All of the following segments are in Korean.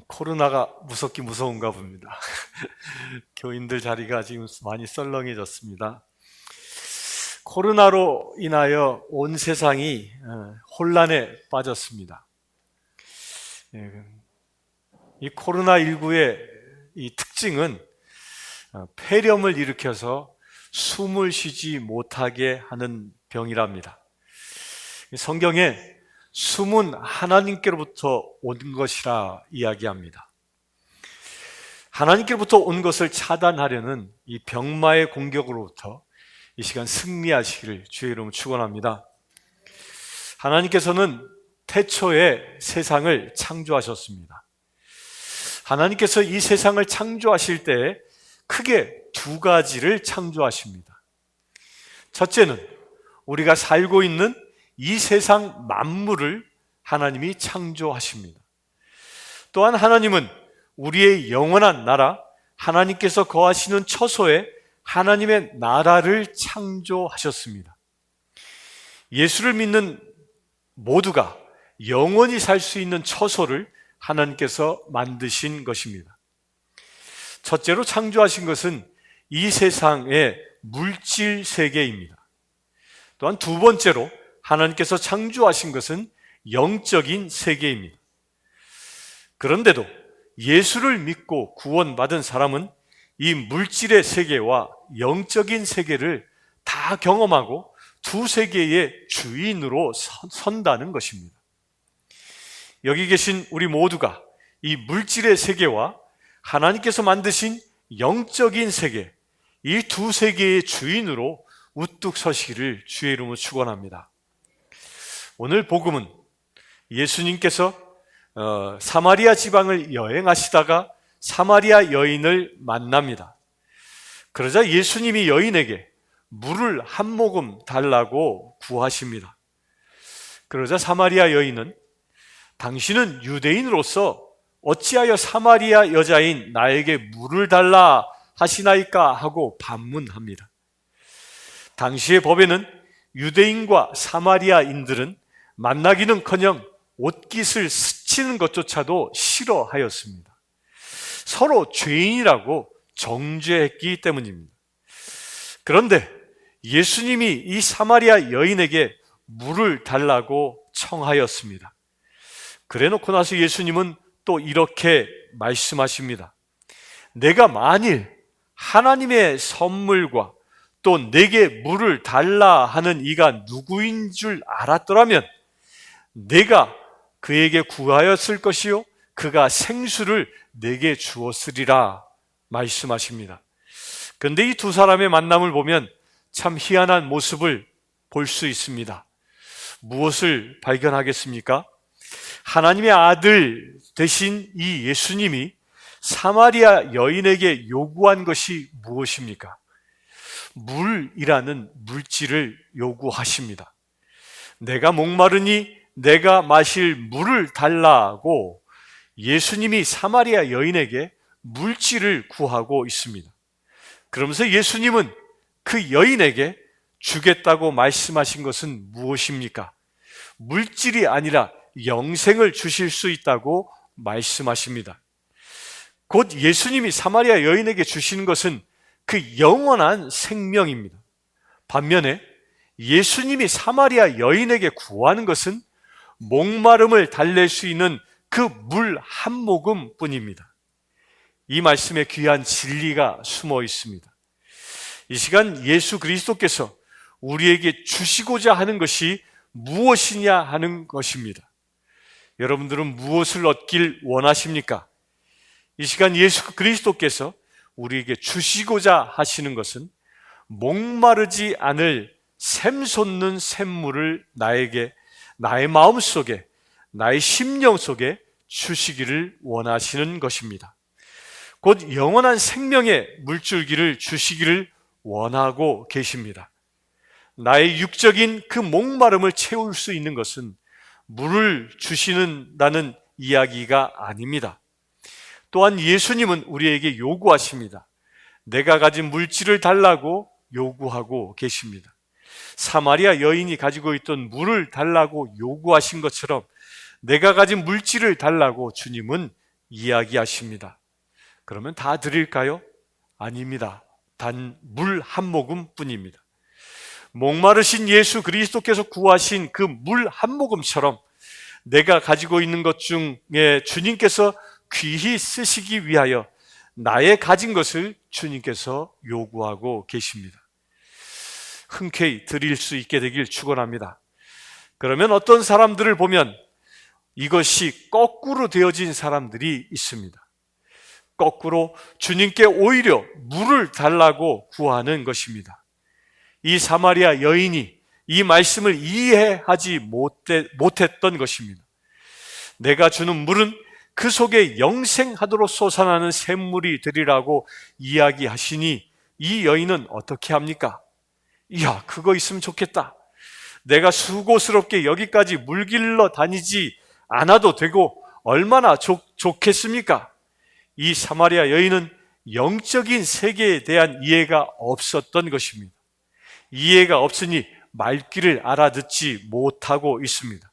코로나가 무섭긴 무서운가 봅니다. 교인들 자리가 지금 많이 썰렁해졌습니다. 코로나로 인하여 온 세상이 혼란에 빠졌습니다. 이 코로나19의 이 특징은 폐렴을 일으켜서 숨을 쉬지 못하게 하는 병이랍니다. 성경에 숨은 하나님께로부터 온 것이라 이야기합니다. 하나님께로부터 온 것을 차단하려는 이 병마의 공격으로부터 이 시간 승리하시기를 주의 이름으로 축원합니다. 하나님께서는 태초에 세상을 창조하셨습니다. 하나님께서 이 세상을 창조하실 때 크게 두 가지를 창조하십니다. 첫째는 우리가 살고 있는 이 세상 만물을 하나님이 창조하십니다. 또한 하나님은 우리의 영원한 나라, 하나님께서 거하시는 처소에 하나님의 나라를 창조하셨습니다. 예수를 믿는 모두가 영원히 살 수 있는 처소를 하나님께서 만드신 것입니다. 첫째로 창조하신 것은 이 세상의 물질 세계입니다. 또한 두 번째로 하나님께서 창조하신 것은 영적인 세계입니다. 그런데도 예수를 믿고 구원받은 사람은 이 물질의 세계와 영적인 세계를 다 경험하고 두 세계의 주인으로 선다는 것입니다. 여기 계신 우리 모두가 이 물질의 세계와 하나님께서 만드신 영적인 세계, 이 두 세계의 주인으로 우뚝 서시기를 주의 이름으로 축원합니다. 오늘 복음은 예수님께서 사마리아 지방을 여행하시다가 사마리아 여인을 만납니다. 그러자 예수님이 여인에게 물을 한 모금 달라고 구하십니다. 그러자 사마리아 여인은 당신은 유대인으로서 어찌하여 사마리아 여자인 나에게 물을 달라 하시나이까 하고 반문합니다. 당시의 법에는 유대인과 사마리아인들은 만나기는커녕 옷깃을 스치는 것조차도 싫어하였습니다. 서로 죄인이라고 정죄했기 때문입니다. 그런데 예수님이 이 사마리아 여인에게 물을 달라고 청하였습니다. 그래놓고 나서 예수님은 또 이렇게 말씀하십니다. 내가 만일 하나님의 선물과 또 내게 물을 달라 하는 이가 누구인 줄 알았더라면 내가 그에게 구하였을 것이요 그가 생수를 내게 주었으리라 말씀하십니다. 그런데 이 두 사람의 만남을 보면 참 희한한 모습을 볼 수 있습니다. 무엇을 발견하겠습니까? 하나님의 아들 되신 이 예수님이 사마리아 여인에게 요구한 것이 무엇입니까? 물이라는 물질을 요구하십니다. 내가 목마르니 내가 마실 물을 달라고 예수님이 사마리아 여인에게 물질을 구하고 있습니다. 그러면서 예수님은 그 여인에게 주겠다고 말씀하신 것은 무엇입니까? 물질이 아니라 영생을 주실 수 있다고 말씀하십니다. 곧 예수님이 사마리아 여인에게 주시는 것은 그 영원한 생명입니다. 반면에 예수님이 사마리아 여인에게 구하는 것은 목마름을 달랠 수 있는 그 물 한 모금 뿐입니다. 이 말씀에 귀한 진리가 숨어 있습니다. 이 시간 예수 그리스도께서 우리에게 주시고자 하는 것이 무엇이냐 하는 것입니다. 여러분들은 무엇을 얻길 원하십니까? 이 시간 예수 그리스도께서 우리에게 주시고자 하시는 것은 목마르지 않을 샘솟는 샘물을 나에게, 나의 마음 속에, 나의 심령 속에 주시기를 원하시는 것입니다. 곧 영원한 생명의 물줄기를 주시기를 원하고 계십니다. 나의 육적인 그 목마름을 채울 수 있는 것은 물을 주시는다는 이야기가 아닙니다. 또한 예수님은 우리에게 요구하십니다. 내가 가진 물질을 달라고 요구하고 계십니다. 사마리아 여인이 가지고 있던 물을 달라고 요구하신 것처럼 내가 가진 물질을 달라고 주님은 이야기하십니다. 그러면 다 드릴까요? 아닙니다. 단 물 한 모금 뿐입니다. 목마르신 예수 그리스도께서 구하신 그 물 한 모금처럼 내가 가지고 있는 것 중에 주님께서 귀히 쓰시기 위하여 나의 가진 것을 주님께서 요구하고 계십니다. 흔쾌히 드릴 수 있게 되길 축원합니다. 그러면 어떤 사람들을 보면 이것이 거꾸로 되어진 사람들이 있습니다. 거꾸로 주님께 오히려 물을 달라고 구하는 것입니다. 이 사마리아 여인이 이 말씀을 이해하지 못했던 것입니다. 내가 주는 물은 그 속에 영생하도록 솟아나는 샘물이 되리라고 이야기하시니 이 여인은 어떻게 합니까? 이야, 그거 있으면 좋겠다. 내가 수고스럽게 여기까지 물 길러 다니지 않아도 되고 얼마나 좋겠습니까? 이 사마리아 여인은 영적인 세계에 대한 이해가 없었던 것입니다. 이해가 없으니 말귀를 알아듣지 못하고 있습니다.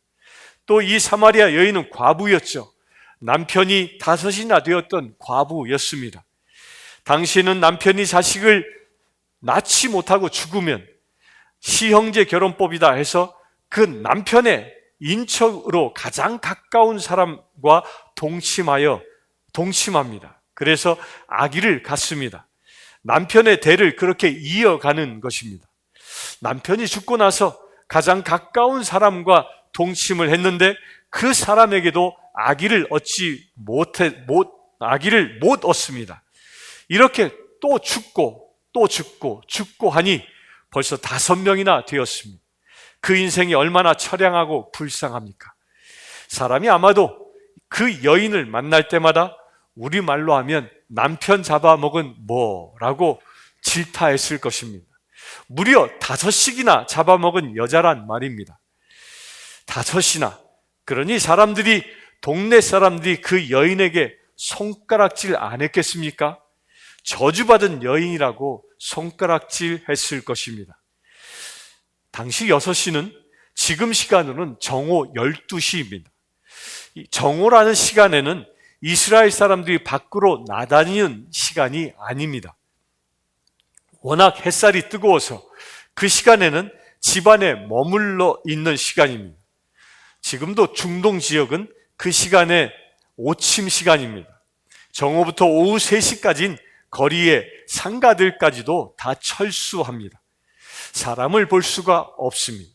또 이 사마리아 여인은 과부였죠. 남편이 5이나 되었던 과부였습니다. 당시에는 남편이 자식을 낳지 못하고 죽으면 시형제 결혼법이다 해서 그 남편의 인척으로 가장 가까운 사람과 동침합니다. 그래서 아기를 갖습니다. 남편의 대를 그렇게 이어가는 것입니다. 남편이 죽고 나서 가장 가까운 사람과 동침을 했는데 그 사람에게도 아기를 못 얻습니다. 이렇게 또 죽고 하니 벌써 5명이나 되었습니다. 그 인생이 얼마나 처량하고 불쌍합니까? 사람이 아마도 그 여인을 만날 때마다 우리말로 하면 남편 잡아먹은 뭐라고 질타했을 것입니다. 무려 5씩이나 잡아먹은 여자란 말입니다. 5이나. 그러니 동네 사람들이 그 여인에게 손가락질 안 했겠습니까? 저주받은 여인이라고 손가락질 했을 것입니다. 당시 6시는 지금 시간으로는 정오 12시입니다. 정오라는 시간에는 이스라엘 사람들이 밖으로 나다니는 시간이 아닙니다. 워낙 햇살이 뜨거워서 그 시간에는 집안에 머물러 있는 시간입니다. 지금도 중동 지역은 그 시간에 오침 시간입니다. 정오부터 오후 3시까지는 거리의 상가들까지도 다 철수합니다. 사람을 볼 수가 없습니다.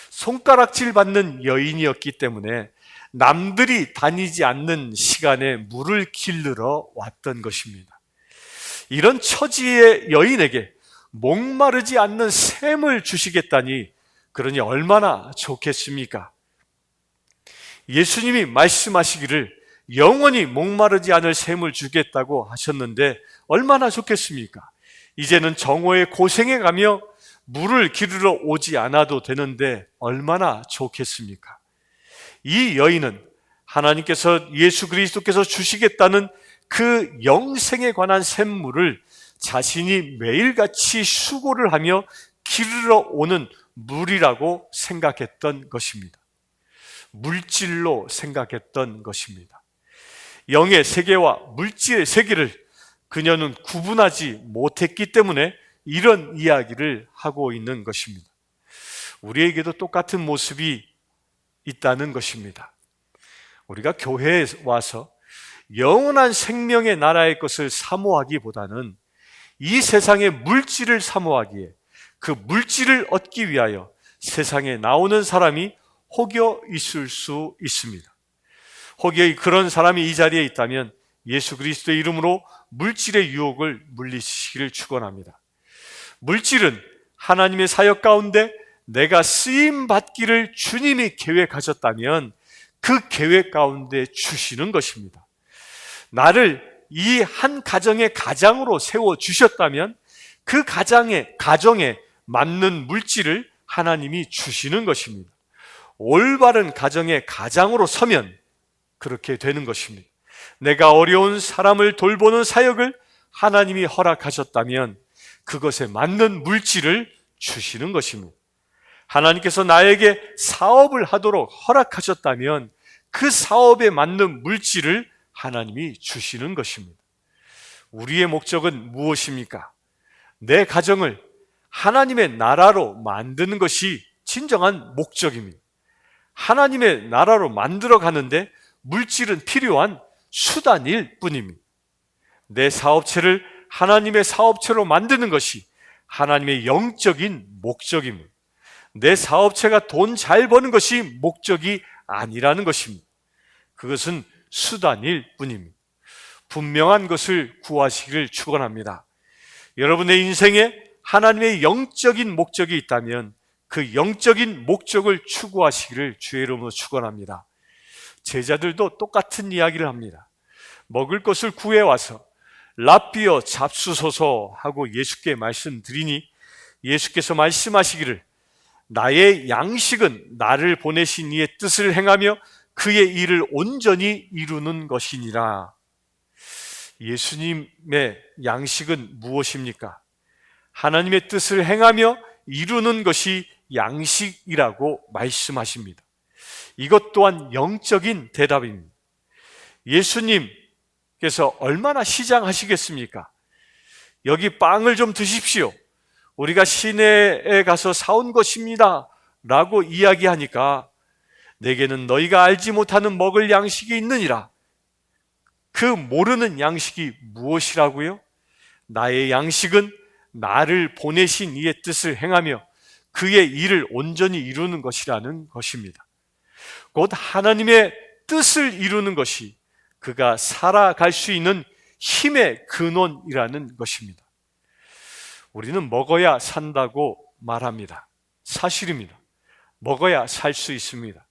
손가락질 받는 여인이었기 때문에 남들이 다니지 않는 시간에 물을 길르러 왔던 것입니다. 이런 처지의 여인에게 목마르지 않는 샘을 주시겠다니 그러니 얼마나 좋겠습니까? 예수님이 말씀하시기를 영원히 목마르지 않을 샘을 주겠다고 하셨는데 얼마나 좋겠습니까? 이제는 정오에 고생해 가며 물을 기르러 오지 않아도 되는데 얼마나 좋겠습니까? 이 여인은 하나님께서 예수 그리스도께서 주시겠다는 그 영생에 관한 샘물을 자신이 매일같이 수고를 하며 기르러 오는 물이라고 생각했던 것입니다. 물질로 생각했던 것입니다. 영의 세계와 물질의 세계를 그녀는 구분하지 못했기 때문에 이런 이야기를 하고 있는 것입니다. 우리에게도 똑같은 모습이 있다는 것입니다. 우리가 교회에 와서 영원한 생명의 나라의 것을 사모하기보다는 이 세상의 물질을 사모하기에 그 물질을 얻기 위하여 세상에 나오는 사람이 혹여 있을 수 있습니다. 혹여 그런 사람이 이 자리에 있다면 예수 그리스도의 이름으로 물질의 유혹을 물리치기를 축원합니다. 물질은 하나님의 사역 가운데 내가 쓰임 받기를 주님이 계획하셨다면 그 계획 가운데 주시는 것입니다. 나를 이 한 가정의 가장으로 세워 주셨다면 그 가정에 맞는 물질을 하나님이 주시는 것입니다. 올바른 가정의 가장으로 서면 그렇게 되는 것입니다. 내가 어려운 사람을 돌보는 사역을 하나님이 허락하셨다면 그것에 맞는 물질을 주시는 것입니다. 하나님께서 나에게 사업을 하도록 허락하셨다면 그 사업에 맞는 물질을 하나님이 주시는 것입니다. 우리의 목적은 무엇입니까? 내 가정을 하나님의 나라로 만드는 것이 진정한 목적입니다. 하나님의 나라로 만들어 가는데 물질은 필요한 수단일 뿐입니다. 내 사업체를 하나님의 사업체로 만드는 것이 하나님의 영적인 목적입니다. 내 사업체가 돈 잘 버는 것이 목적이 아니라는 것입니다. 그것은 수단일 뿐입니다. 분명한 것을 구하시기를 축원합니다. 여러분의 인생에 하나님의 영적인 목적이 있다면 그 영적인 목적을 추구하시기를 주의 이름으로 축원합니다. 제자들도 똑같은 이야기를 합니다. 먹을 것을 구해와서 랍비어 잡수소서 하고 예수께 말씀드리니 예수께서 말씀하시기를 나의 양식은 나를 보내신 이의 뜻을 행하며 그의 일을 온전히 이루는 것이니라. 예수님의 양식은 무엇입니까? 하나님의 뜻을 행하며 이루는 것이 양식이라고 말씀하십니다. 이것 또한 영적인 대답입니다. 예수님께서 얼마나 시장하시겠습니까? 여기 빵을 좀 드십시오. 우리가 시내에 가서 사온 것입니다 라고 이야기하니까 내게는 너희가 알지 못하는 먹을 양식이 있느니라. 그 모르는 양식이 무엇이라고요? 나의 양식은 나를 보내신 이의 뜻을 행하며 그의 일을 온전히 이루는 것이라는 것입니다. 곧 하나님의 뜻을 이루는 것이 그가 살아갈 수 있는 힘의 근원이라는 것입니다. 우리는 먹어야 산다고 말합니다. 사실입니다. 먹어야 살 수 있습니다.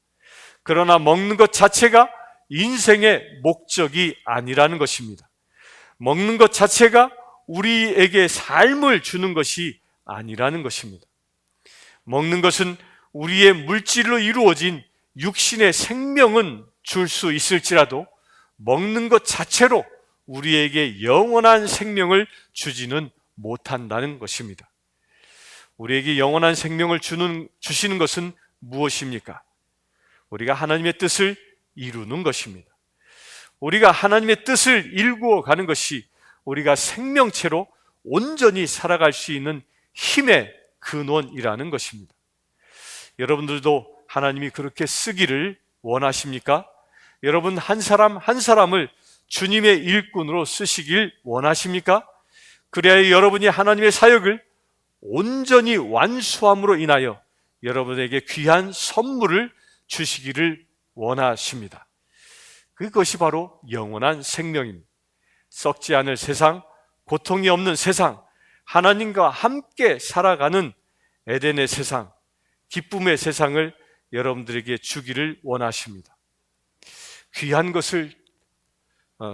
그러나 먹는 것 자체가 인생의 목적이 아니라는 것입니다. 먹는 것 자체가 우리에게 삶을 주는 것이 아니라는 것입니다. 먹는 것은 우리의 물질로 이루어진 육신의 생명은 줄 수 있을지라도 먹는 것 자체로 우리에게 영원한 생명을 주지는 못한다는 것입니다. 우리에게 영원한 생명을 주시는 것은 무엇입니까? 우리가 하나님의 뜻을 이루는 것입니다. 우리가 하나님의 뜻을 일구어 가는 것이 우리가 생명체로 온전히 살아갈 수 있는 힘의 근원이라는 것입니다. 여러분들도 하나님이 그렇게 쓰기를 원하십니까? 여러분 한 사람 한 사람을 주님의 일꾼으로 쓰시길 원하십니까? 그래야 여러분이 하나님의 사역을 온전히 완수함으로 인하여 여러분에게 귀한 선물을 주시기를 원하십니다. 그것이 바로 영원한 생명입니다. 썩지 않을 세상, 고통이 없는 세상, 하나님과 함께 살아가는 에덴의 세상, 기쁨의 세상을 여러분들에게 주기를 원하십니다. 귀한 것을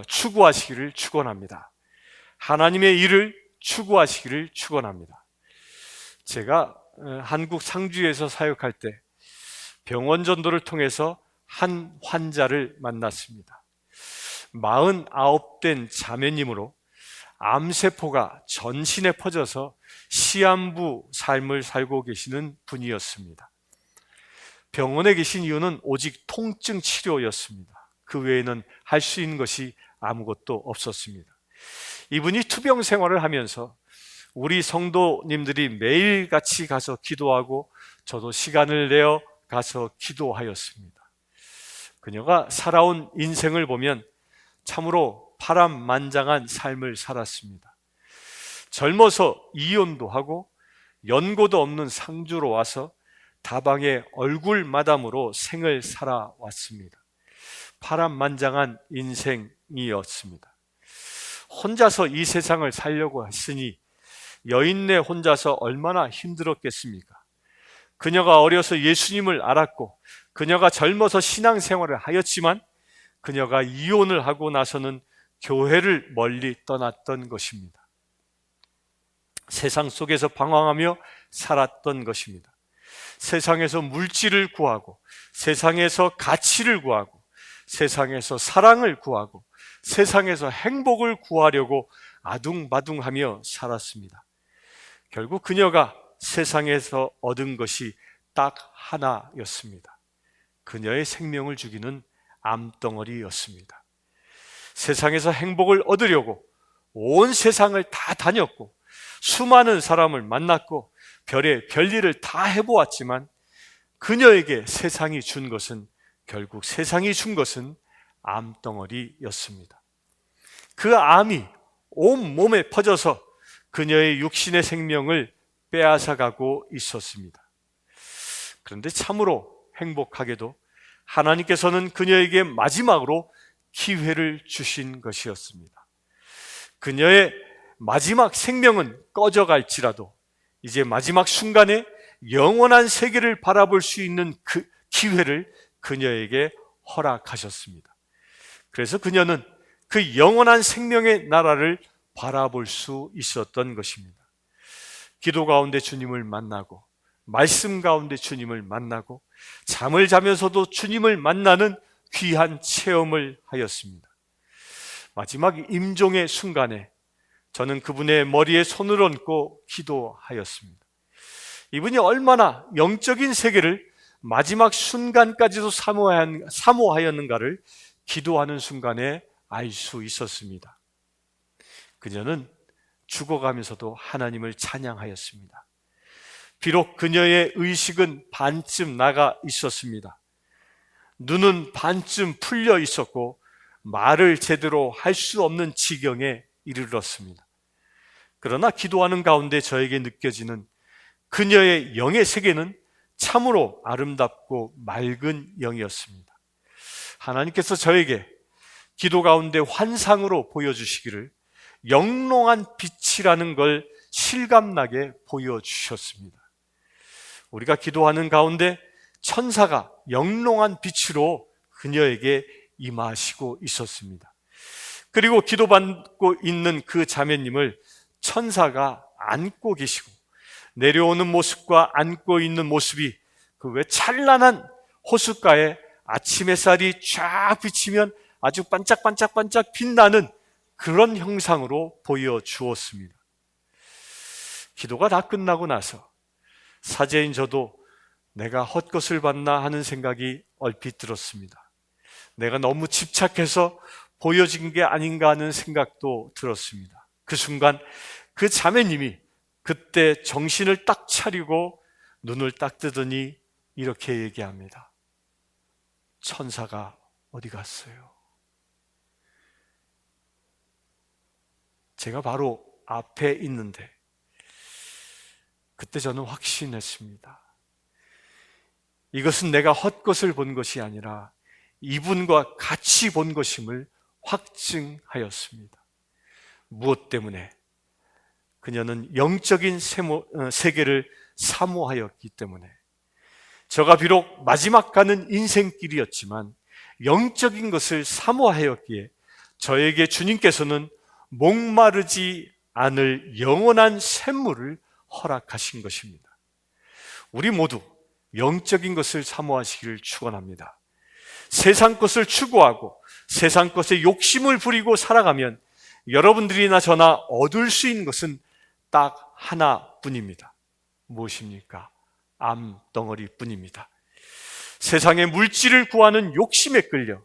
추구하시기를 축원합니다. 하나님의 일을 추구하시기를 축원합니다. 제가 한국 상주에서 사역할 때 병원 전도를 통해서 한 환자를 만났습니다. 49된 자매님으로 암세포가 전신에 퍼져서 시한부 삶을 살고 계시는 분이었습니다. 병원에 계신 이유는 오직 통증 치료였습니다. 그 외에는 할 수 있는 것이 아무것도 없었습니다. 이분이 투병 생활을 하면서 우리 성도님들이 매일같이 가서 기도하고 저도 시간을 내어 가서 기도하였습니다. 그녀가 살아온 인생을 보면 참으로 파란만장한 삶을 살았습니다. 젊어서 이혼도 하고 연고도 없는 상주로 와서 다방의 얼굴 마담으로 생을 살아왔습니다. 파란만장한 인생이었습니다. 혼자서 이 세상을 살려고 했으니 여인네 혼자서 얼마나 힘들었겠습니까? 그녀가 어려서 예수님을 알았고 그녀가 젊어서 신앙생활을 하였지만 그녀가 이혼을 하고 나서는 교회를 멀리 떠났던 것입니다. 세상 속에서 방황하며 살았던 것입니다. 세상에서 물질을 구하고 세상에서 가치를 구하고 세상에서 사랑을 구하고 세상에서 행복을 구하려고 아둥바둥하며 살았습니다. 결국 그녀가 세상에서 얻은 것이 딱 하나였습니다. 그녀의 생명을 죽이는 암덩어리였습니다. 세상에서 행복을 얻으려고 온 세상을 다 다녔고 수많은 사람을 만났고 별의 별일을 다 해보았지만 그녀에게 세상이 준 것은 결국 세상이 준 것은 암덩어리였습니다. 그 암이 온 몸에 퍼져서 그녀의 육신의 생명을 빼앗아가고 있었습니다. 그런데 참으로 행복하게도 하나님께서는 그녀에게 마지막으로 기회를 주신 것이었습니다. 그녀의 마지막 생명은 꺼져갈지라도 이제 마지막 순간에 영원한 세계를 바라볼 수 있는 그 기회를 그녀에게 허락하셨습니다. 그래서 그녀는 그 영원한 생명의 나라를 바라볼 수 있었던 것입니다. 기도 가운데 주님을 만나고 말씀 가운데 주님을 만나고 잠을 자면서도 주님을 만나는 귀한 체험을 하였습니다. 마지막 임종의 순간에 저는 그분의 머리에 손을 얹고 기도하였습니다. 이분이 얼마나 영적인 세계를 마지막 순간까지도 사모하였는가를 기도하는 순간에 알 수 있었습니다. 그녀는 죽어가면서도 하나님을 찬양하였습니다. 비록 그녀의 의식은 반쯤 나가 있었습니다. 눈은 반쯤 풀려 있었고 말을 제대로 할 수 없는 지경에 이르렀습니다. 그러나 기도하는 가운데 저에게 느껴지는 그녀의 영의 세계는 참으로 아름답고 맑은 영이었습니다. 하나님께서 저에게 기도 가운데 환상으로 보여주시기를 영롱한 빛이라는 걸 실감나게 보여주셨습니다. 우리가 기도하는 가운데 천사가 영롱한 빛으로 그녀에게 임하시고 있었습니다. 그리고 기도받고 있는 그 자매님을 천사가 안고 계시고 내려오는 모습과 안고 있는 모습이 그 왜 찬란한 호숫가에 아침 햇살이 쫙 비치면 아주 반짝반짝반짝 빛나는 그런 형상으로 보여주었습니다. 기도가 다 끝나고 나서 사제인 저도 내가 헛것을 봤나 하는 생각이 얼핏 들었습니다. 내가 너무 집착해서 보여진 게 아닌가 하는 생각도 들었습니다. 그 순간 그 자매님이 그때 정신을 딱 차리고 눈을 딱 뜨더니 이렇게 얘기합니다. 천사가 어디 갔어요? 제가 바로 앞에 있는데 그때 저는 확신했습니다. 이것은 내가 헛것을 본 것이 아니라 이분과 같이 본 것임을 확증하였습니다. 무엇 때문에? 그녀는 영적인 세계를 사모하였기 때문에. 저가 비록 마지막 가는 인생길이었지만 영적인 것을 사모하였기에 저에게 주님께서는 목마르지 않을 영원한 샘물을 허락하신 것입니다. 우리 모두 영적인 것을 사모하시기를 축원합니다. 세상 것을 추구하고 세상 것에 욕심을 부리고 살아가면 여러분들이나 저나 얻을 수 있는 것은 딱 하나뿐입니다. 무엇입니까? 암덩어리뿐입니다. 세상의 물질을 구하는 욕심에 끌려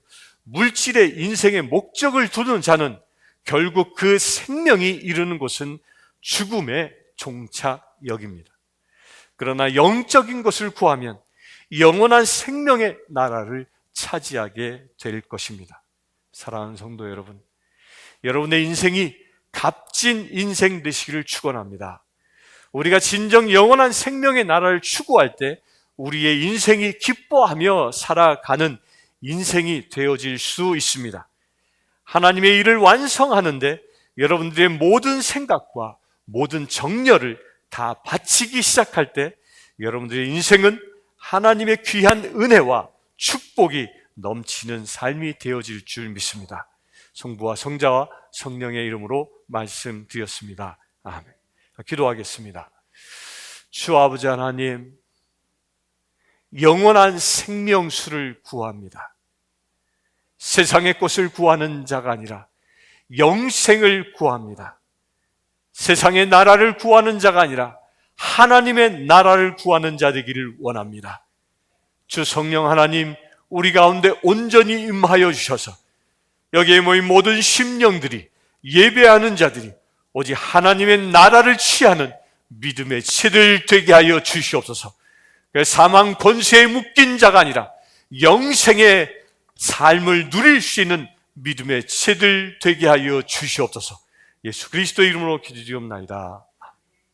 물질의 인생의 목적을 두는 자는 결국 그 생명이 이르는 곳은 죽음의 종착역입니다. 그러나 영적인 것을 구하면 영원한 생명의 나라를 차지하게 될 것입니다. 사랑하는 성도 여러분, 여러분의 인생이 값진 인생 되시기를 축원합니다. 우리가 진정 영원한 생명의 나라를 추구할 때 우리의 인생이 기뻐하며 살아가는 인생이 되어질 수 있습니다. 하나님의 일을 완성하는데 여러분들의 모든 생각과 모든 정열을 다 바치기 시작할 때 여러분들의 인생은 하나님의 귀한 은혜와 축복이 넘치는 삶이 되어질 줄 믿습니다. 성부와 성자와 성령의 이름으로 말씀드렸습니다. 아멘. 기도하겠습니다. 주 아버지 하나님, 영원한 생명수를 구합니다. 세상의 것을 구하는 자가 아니라 영생을 구합니다. 세상의 나라를 구하는 자가 아니라 하나님의 나라를 구하는 자 되기를 원합니다. 주 성령 하나님, 우리 가운데 온전히 임하여 주셔서 여기에 모인 모든 심령들이, 예배하는 자들이 오직 하나님의 나라를 취하는 믿음의 치들 되게 하여 주시옵소서. 사망 권세에 묶인 자가 아니라 영생의 삶을 누릴 수 있는 믿음의 치들 되게 하여 주시옵소서. 예수 그리스도 이름으로 기도드리옵나이다.